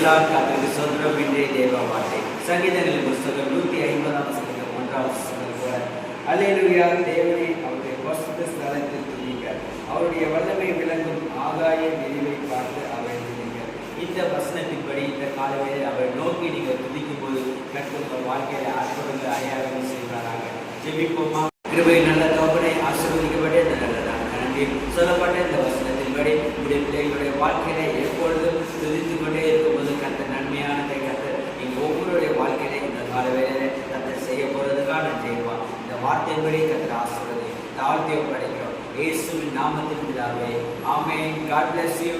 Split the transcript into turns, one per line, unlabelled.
பிரைஸ்லாட் கர்த்தருக்கு ஸ்தோத்திரம். இன்றைய தேவ வார்த்தை சங்கீதங்களின் புஸ்தகம் 150 சங்கீதம் 1 வசனம் போல. அல்லேலூயா. தேவனே அவருடைய பரிசுத்த ஸ்தலத்தில் துதிங்க, அவருடைய வல்லமை விளங்கும் ஆகாய விரிவை பார்த்து அவரை துதிங்க. இந்த வசனத்தின்படி இந்த காலவேளை அவரை நோக்கி நீங்கள் துதிக்கும் போது கர்த்தர் உங்கள் வாழ்க்கையில அற்புதங்கள் அடையாளங்கள் செய்வாராக. ஜெபிப்போமா. கிருபை நல்ல தகப்பனே, ஆசீர்வதிக்கப்பட்ட இந்த நல்ல நன்றி சொல்லப்பட்ட இந்த வசனத்தின்படி உடைய பிள்ளைகளுடைய வாழ்க்கையில எப்பொழுதும் துதித்துக் கொண்டே இருக்கும்போது கர்த்தர் நன்மையானதை கர்த்தர் நீங்க ஒவ்வொருடைய வாழ்க்கையில இந்த காலவேளையில கர்த்தர் செய்ய போறதுக்காக நன்றிப்பா. இந்த வார்த்தையின்படி கர்த்தர் ஆசீர்வதி தாழ்த்தி ஒப்படைக்கிறோம் இயேசுவின் நாமத்தில் பிதாவே, ஆமென். God bless you.